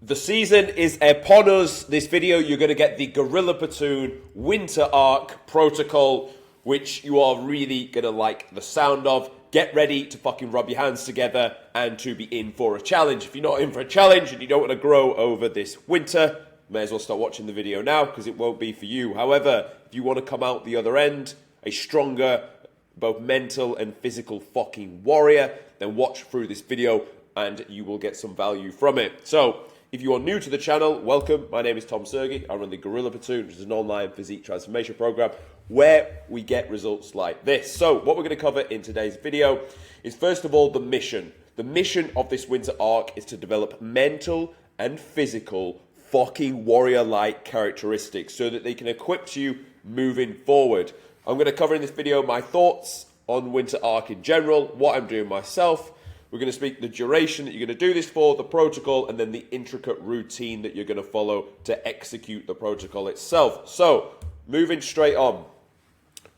The season is upon us. This video, you're going to get the Gorilla Platoon Winter Arc Protocol, which you are really going to like the sound of. Get ready to fucking rub your hands together and to be in for a challenge. If you're not in for a challenge and you don't want to grow over this winter, may as well start watching the video now because it won't be for you. However, if you want to come out the other end, a stronger, both mental and physical fucking warrior, then watch through this video and you will get some value from it. So, if you are new to the channel, welcome. My name is Tom Sergi. I run the Gorilla Platoon, which is an online physique transformation program where we get results like this. So what we're going to cover in today's video is, first of all, the mission. The mission of this winter arc is to develop mental and physical fucking warrior-like characteristics so that they can equip you moving forward. I'm going to cover in this video my thoughts on winter arc in general, what I'm doing myself. We're going to speak the duration that you're going to do this for, the protocol, and then the intricate routine that you're going to follow to execute the protocol itself. So, moving straight on.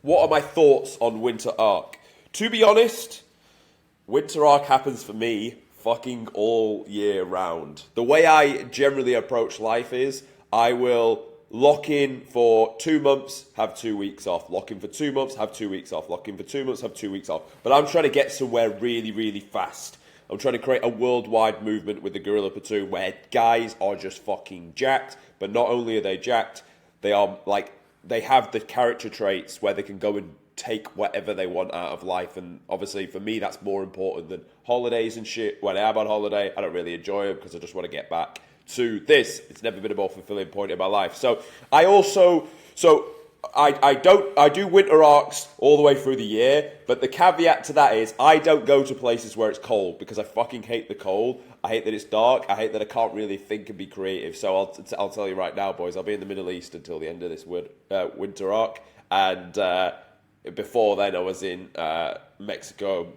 What are my thoughts on winter arc? To be honest, winter arc happens for me fucking all year round. The way I generally approach life is I will lock in for 2 months, have 2 weeks off. Lock in for 2 months, have 2 weeks off. Lock in for 2 months, have 2 weeks off. But I'm trying to get somewhere really, really fast. I'm trying to create a worldwide movement with the Gorilla Platoon where guys are just fucking jacked. But not only are they jacked, they are like, they have the character traits where they can go and take whatever they want out of life. And obviously for me, that's more important than holidays and shit. When I am on holiday, I don't really enjoy them because I just want to get back to this. It's never been a more fulfilling point in my life. So I do winter arcs all the way through the year, but the caveat to that is I don't go to places where it's cold because I fucking hate the cold. I hate that it's dark. I hate that I can't really think and be creative. So I'll tell you right now, boys, I'll be in the Middle East until the end of this winter arc. And before then I was in Mexico,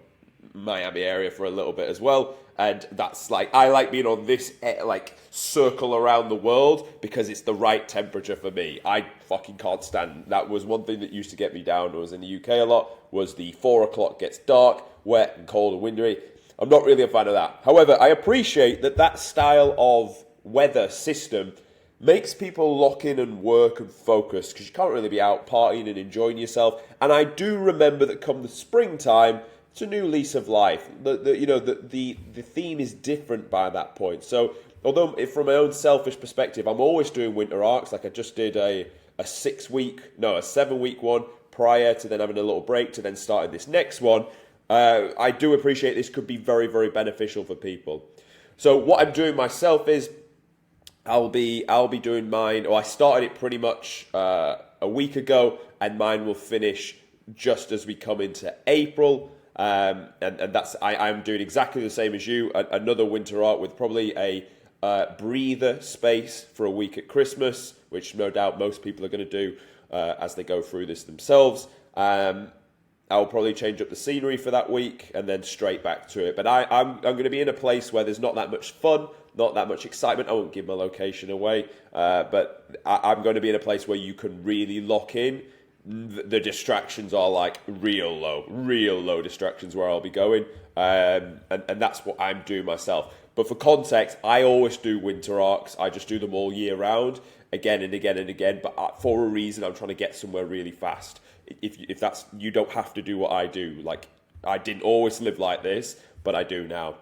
Miami area for a little bit as well. And that's like, I like being on this like circle around the world because it's the right temperature for me. I fucking can't stand. That was one thing that used to get me down. I was in the UK a lot, was the 4 o'clock gets dark, wet and cold and windy. I'm not really a fan of that. However, I appreciate that style of weather system makes people lock in and work and focus because you can't really be out partying and enjoying yourself. And I do remember that come the springtime, it's a new lease of life. The theme is different by that point. So, although from my own selfish perspective, I'm always doing winter arcs. Like I just did a 7-week one prior to then having a little break to then starting this next one. I do appreciate this could be very, very beneficial for people. So what I'm doing myself is I'll be doing mine, or I started it pretty much a week ago, and mine will finish just as we come into April. And that's I'm doing exactly the same as you. Another winter arc with probably a breather space for a week at Christmas, which no doubt most people are going to do as they go through this themselves. I'll probably change up the scenery for that week and then straight back to it. But I'm going to be in a place where there's not that much fun, not that much excitement. I won't give my location away, but I'm going to be in a place where you can really lock in. The distractions are like real low distractions where I'll be going, and that's what I'm doing myself. But for context, I always do winter arcs. I just do them all year round, again and again and again. But for a reason, I'm trying to get somewhere really fast. If that's, you don't have to do what I do. Like I didn't always live like this, but I do now.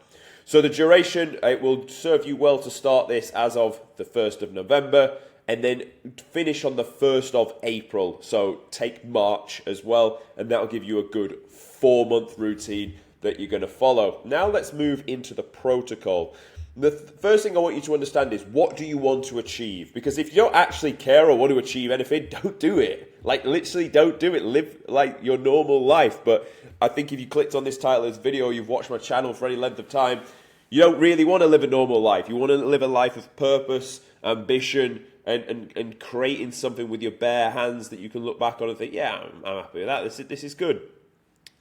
So the duration, it will serve you well to start this as of the 1st of November. And then finish on the 1st of April. So take March as well. And that'll give you a good 4-month routine that you're going to follow. Now let's move into the protocol. The first thing I want you to understand is, what do you want to achieve? Because if you don't actually care or want to achieve anything, don't do it. Like literally don't do it. Live like your normal life. But I think if you clicked on this title of this video, you've watched my channel for any length of time, you don't really want to live a normal life. You want to live a life of purpose, ambition, and creating something with your bare hands that you can look back on and think, yeah, I'm happy with that. This is good.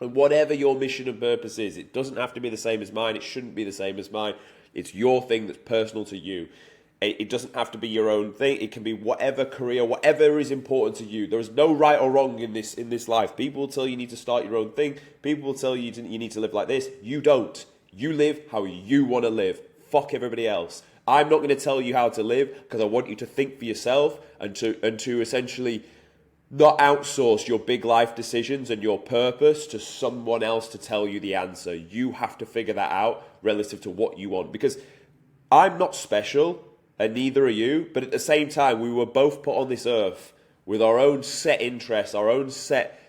And whatever your mission and purpose is, it doesn't have to be the same as mine. It shouldn't be the same as mine. It's your thing that's personal to you. It doesn't have to be your own thing. It can be whatever career, whatever is important to you. There is no right or wrong in this life. People will tell you need to start your own thing. People will tell you you need to live like this. You don't. You live how you want to live. fuck everybody else. I'm not going to tell you how to live because I want you to think for yourself and to essentially not outsource your big life decisions and your purpose to someone else to tell you the answer. You have to figure that out relative to what you want, because I'm not special and neither are you, but at the same time, we were both put on this earth with our own set interests, our own set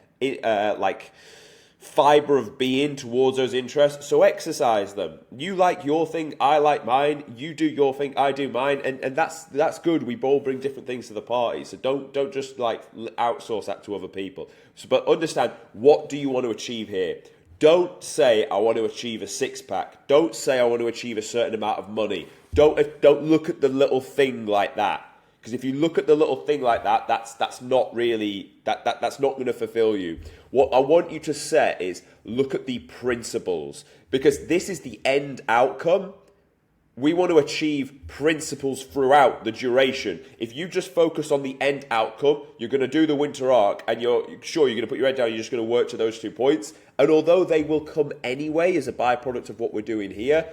fiber of being towards those interests. So exercise them. You like your thing, I like mine. You do your thing, I do mine, and that's good. We all bring different things to the party. So don't just like outsource that to other people. So, but understand, what do you want to achieve here? Don't say I want to achieve a six-pack. Don't say I want to achieve a certain amount of money. Don't look at the little thing like that. Because if you look at the little thing like that, that's not really that's not going to fulfill you. What I want you to set is look at the principles, because this is the end outcome. We want to achieve principles throughout the duration. If you just focus on the end outcome, you're going to do the winter arc and you're going to put your head down, you're just going to work to those 2 points. And although they will come anyway as a byproduct of what we're doing here,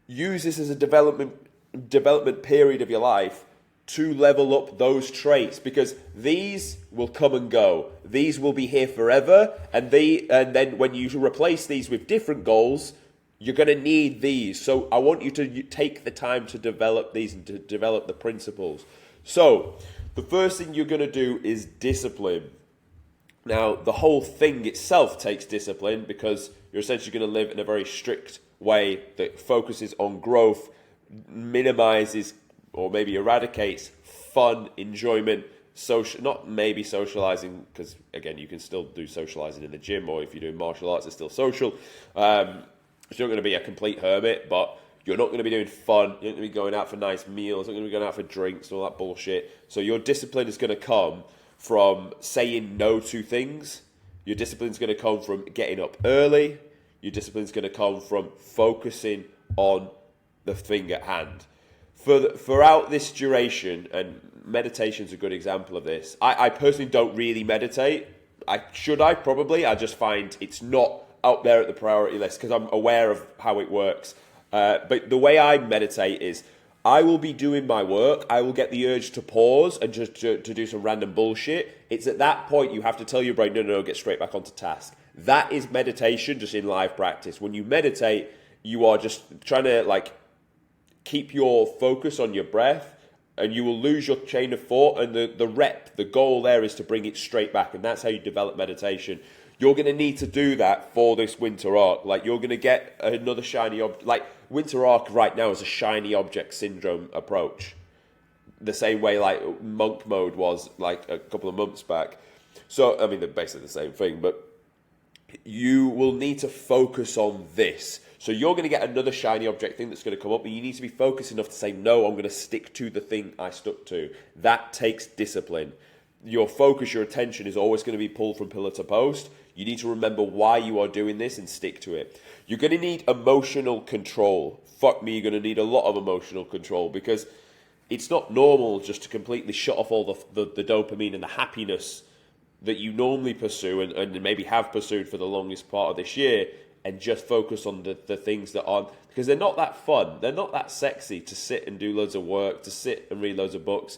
use this as a development period of your life to level up those traits, because these will come and go. These will be here forever, and then when you replace these with different goals, you're going to need these. So I want you to take the time to develop these and to develop the principles. So the first thing you're going to do is discipline. Now, the whole thing itself takes discipline, because you're essentially going to live in a very strict way that focuses on growth, minimizes or maybe eradicates fun, enjoyment, not maybe socializing, because again, you can still do socializing in the gym, or if you're doing martial arts, it's still social. You're not going to be a complete hermit, but you're not going to be doing fun. You're not going to be going out for nice meals. You're not going to be going out for drinks and all that bullshit. So your discipline is going to come from saying no to things. Your discipline is going to come from getting up early. Your discipline is going to come from focusing on the thing at hand. Throughout this duration, and meditation is a good example of this. I personally don't really meditate. Probably. I just find it's not out there at the priority list because I'm aware of how it works. But the way I meditate is I will be doing my work. I will get the urge to pause and just to do some random bullshit. It's at that point you have to tell your brain, no, get straight back onto task. That is meditation, just in live practice. When you meditate, you are just trying to keep your focus on your breath, and you will lose your chain of thought, and the goal there is to bring it straight back, and that's how you develop meditation. You're going to need to do that for this winter arc. You're going to get another shiny object. Winter arc right now is a shiny object syndrome approach, the same way monk mode was a couple of months back. So I mean, they're basically the same thing, but you will need to focus on this. So you're going to get another shiny object thing that's going to come up, and you need to be focused enough to say, no, I'm going to stick to the thing I stuck to. That takes discipline. Your focus, your attention is always going to be pulled from pillar to post. You need to remember why you are doing this and stick to it. You're going to need emotional control. Fuck me, you're going to need a lot of emotional control, because it's not normal just to completely shut off all the dopamine and the happiness that you normally pursue and maybe have pursued for the longest part of this year, and just focus on the things that aren't, because they're not that fun. They're not that sexy to sit and do loads of work, to sit and read loads of books.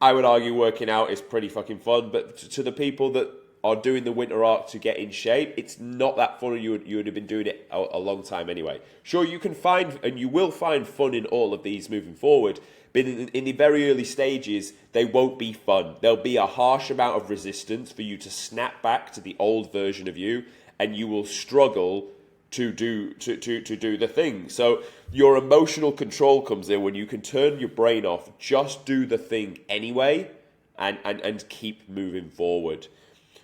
I would argue working out is pretty fucking fun, but to the people that are doing the winter arc to get in shape, it's not that fun, and you would have been doing it a long time anyway. Sure, you can find, and you will find fun in all of these moving forward, but in the very early stages, they won't be fun. There'll be a harsh amount of resistance for you to snap back to the old version of you, and you will struggle to do the thing. So your emotional control comes in when you can turn your brain off, just do the thing anyway, and keep moving forward.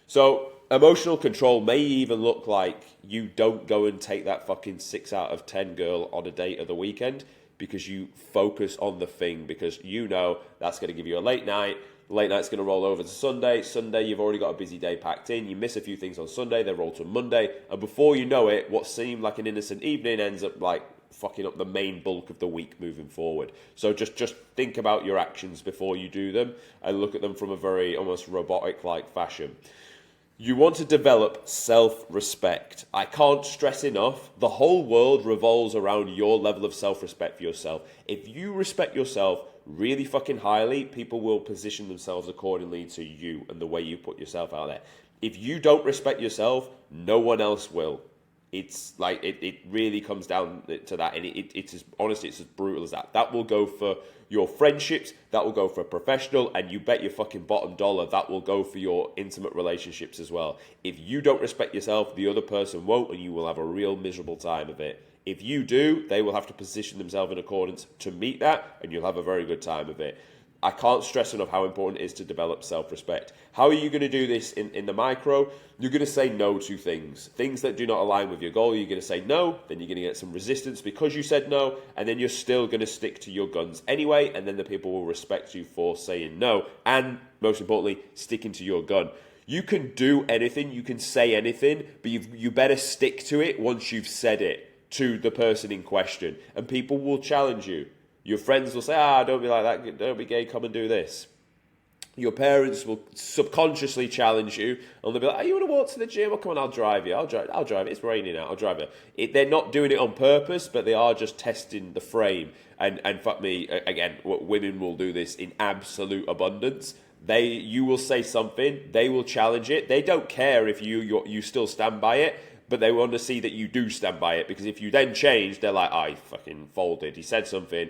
So emotional control may even look like you don't go and take that fucking 6 out of 10 girl on a date of the weekend, because you focus on the thing, because you know that's going to give you a late night. Late night's going to roll over to Sunday. Sunday, you've already got a busy day packed in. You miss a few things on Sunday, they roll to Monday. And before you know it, what seemed like an innocent evening ends up fucking up the main bulk of the week moving forward. So just think about your actions before you do them, and look at them from a very almost robotic-like fashion. You want to develop self-respect. I can't stress enough, the whole world revolves around your level of self-respect for yourself. If you respect yourself really fucking highly, people will position themselves accordingly to you and the way you put yourself out there. If you don't respect yourself, no one else will. It's like, it really comes down to that. And it's as, honestly, it's as brutal as that. That will go for your friendships, that will go for professional, and you bet your fucking bottom dollar that will go for your intimate relationships as well. If you don't respect yourself, the other person won't, and you will have a real miserable time of it. If you do, they will have to position themselves in accordance to meet that, and you'll have a very good time of it. I can't stress enough how important it is to develop self-respect. How are you going to do this in the micro? You're going to say no to things. Things that do not align with your goal, you're going to say no, then you're going to get some resistance because you said no, and then you're still going to stick to your guns anyway, and then the people will respect you for saying no, and most importantly, sticking to your gun. You can do anything, you can say anything, but you better stick to it once you've said it to the person in question, and people will challenge you. Your friends will say, don't be like that, don't be gay, come and do this. Your parents will subconsciously challenge you, and they'll be like, you want to walk to the gym? Well, come on, I'll drive you. I'll drive it. It's raining out. I'll drive you. They're not doing it on purpose, but they are just testing the frame. And fuck me, again, women will do this in absolute abundance. You will say something, they will challenge it. They don't care if you still stand by it, but they want to see that you do stand by it, because if you then change, they're like, he fucking folded. He said something.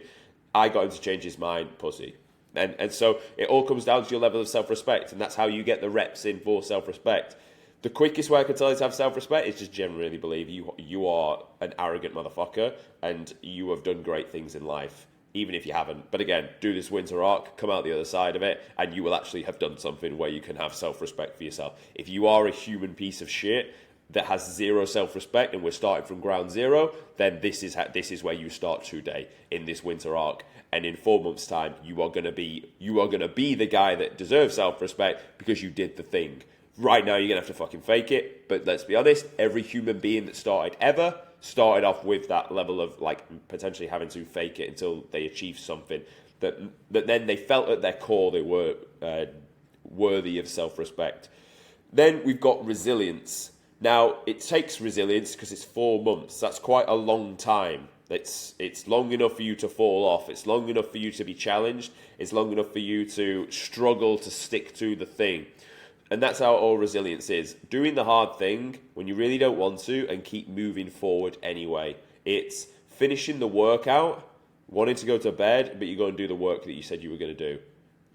I got him to change his mind, pussy. And so it all comes down to your level of self-respect, and that's how you get the reps in for self-respect. The quickest way I can tell you to have self-respect is just generally believe you are an arrogant motherfucker, and you have done great things in life, even if you haven't. But again, do this winter arc, come out the other side of it, and you will actually have done something where you can have self-respect for yourself. If you are a human piece of shit that has zero self-respect, and we're starting from ground zero, then this is where you start today in this winter arc. And in 4 months' time, you are gonna be the guy that deserves self-respect because you did the thing. Right now, you're gonna have to fucking fake it. But let's be honest, every human being that started off with that level of like potentially having to fake it until they achieved something that then they felt at their core they were worthy of self-respect. Then we've got resilience. Now, it takes resilience because it's 4 months. That's quite a long time. It's long enough for you to fall off. It's long enough for you to be challenged. It's long enough for you to struggle to stick to the thing. And that's how all resilience is. Doing the hard thing when you really don't want to and keep moving forward anyway. It's finishing the workout, wanting to go to bed, but you go and do the work that you said you were going to do.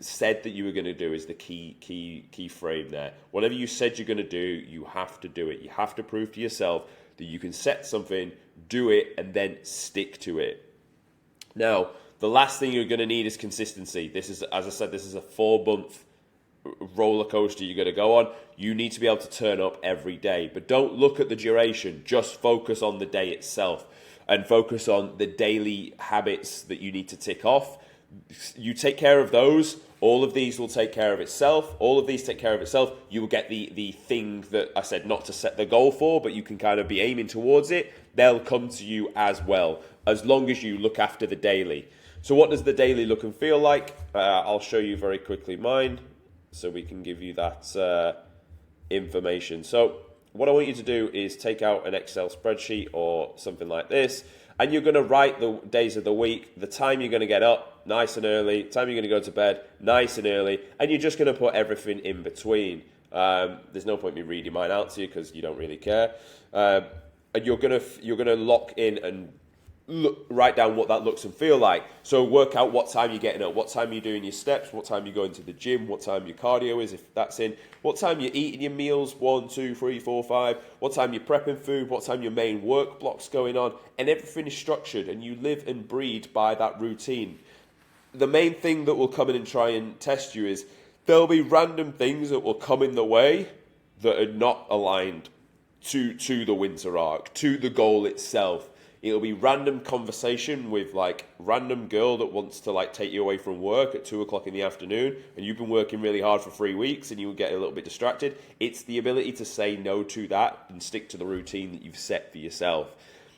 Said that you were going to do is the key frame there. Whatever you said you're going to do, you have to do it. You have to prove to yourself that you can set something, do it, and then stick to it. Now, the last thing you're going to need is consistency. This is, as I said, this is a 4-month roller coaster you're going to go on. You need to be able to turn up every day, but don't look at the duration. Just focus on the day itself and focus on the daily habits that you need to tick off. You take care of those, all of these will take care of itself. All of these take care of itself. You will get the thing that I said not to set the goal for, but you can kind of be aiming towards it. They'll come to you as well, as long as you look after the daily. So what does the daily look and feel like? I'll show you very quickly mine, so we can give you that information. So what I want you to do is take out an Excel spreadsheet or something like this, and you're going to write the days of the week, the time you're going to get up, nice and early, time you're going to go to bed, nice and early, and you're just going to put everything in between. There's no point me reading mine out to you because you don't really care. And you're going to lock in and write down what that looks and feel like. So work out what time you're getting up, what time you're doing your steps, what time you're going to the gym, what time your cardio is, if that's in, what time you're eating your meals, 1, 2, 3, 4, 5, what time you're prepping food, what time your main work block's going on, and everything is structured and you live and breathe by that routine. The main thing that will come in and try and test you is there'll be random things that will come in the way that are not aligned to the winter arc, to the goal itself. It'll be random conversation with like random girl that wants to like take you away from work at 2:00 in the afternoon, and you've been working really hard for 3 weeks and you will get a little bit distracted. It's the ability to say no to that and stick to the routine that you've set for yourself.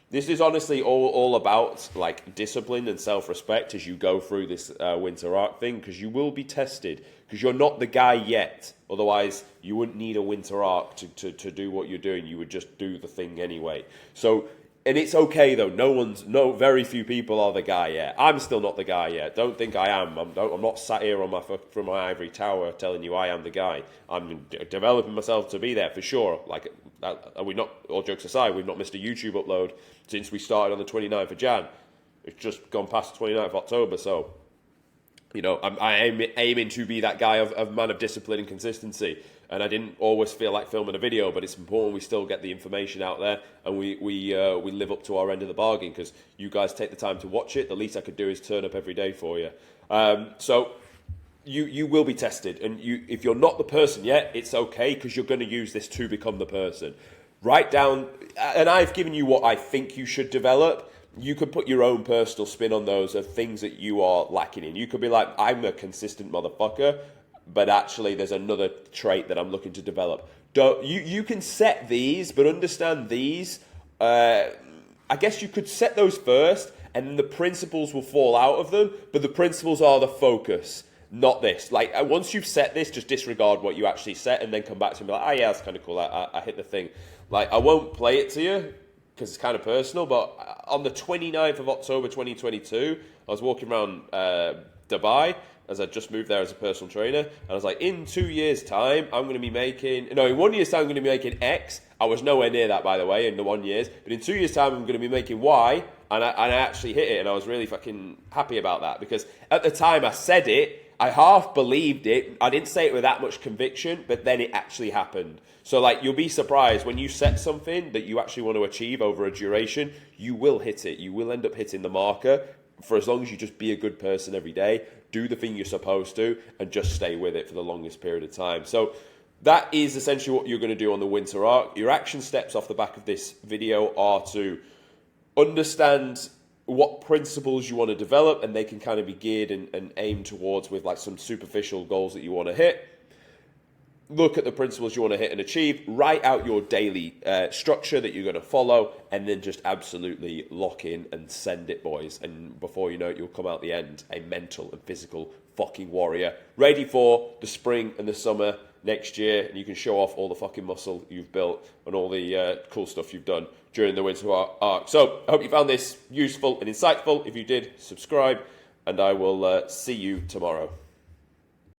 This is honestly all about like discipline and self-respect as you go through this winter arc thing, because you will be tested, because you're not the guy yet. Otherwise, you wouldn't need a winter arc to do what you're doing. You would just do the thing anyway. So, and it's okay though. Very few people are the guy yet. I'm still not the guy yet. Don't think I am. I'm not sat here on from my ivory tower telling you I am the guy. I'm developing myself to be there for sure. Like, are we not? All jokes aside, we've not missed a YouTube upload since we started on the 29th of Jan. It's just gone past the 29th of October. So, you know, I'm aiming to be that guy of man of discipline and consistency. And I didn't always feel like filming a video, but it's important we still get the information out there, and we live up to our end of the bargain, because you guys take the time to watch it. The least I could do is turn up every day for you. So you will be tested, and if you're not the person yet, it's okay, because you're going to use this to become the person. Write down, and I've given you what I think you should develop. You could put your own personal spin on those of things that you are lacking in. You could be like, I'm a consistent motherfucker, but actually there's another trait that I'm looking to develop. You can set these, but understand these. I guess you could set those first, and then the principles will fall out of them, but the principles are the focus, not this. Like, once you've set this, just disregard what you actually set, and then come back to me and be like, oh yeah, that's kind of cool, I hit the thing. Like, I won't play it to you, because it's kind of personal, but on the 29th of October 2022, I was walking around Dubai, as I just moved there as a personal trainer, and I was like, in 2 years' time, in 1 year's time, I'm going to be making X. I was nowhere near that, by the way, in the 1 year, but in 2 years' time, I'm going to be making Y, and I actually hit it, and I was really fucking happy about that, because at the time I said it, I half believed it. I didn't say it with that much conviction, but then it actually happened. So, like, you'll be surprised when you set something that you actually want to achieve over a duration, you will hit it. You will end up hitting the marker, for as long as you just be a good person every day, do the thing you're supposed to, and just stay with it for the longest period of time. So that is essentially what you're going to do on the winter arc. Your action steps off the back of this video are to understand what principles you want to develop, and they can kind of be geared and aimed towards with like some superficial goals that you want to hit. Look at the principles you want to hit and achieve, write out your daily structure that you're going to follow, and then just absolutely lock in and send it, boys. And before you know it, you'll come out the end a mental and physical fucking warrior, ready for the spring and the summer next year, and you can show off all the fucking muscle you've built and all the cool stuff you've done during the winter arc. So I hope you found this useful and insightful. If you did, subscribe, and I will see you tomorrow.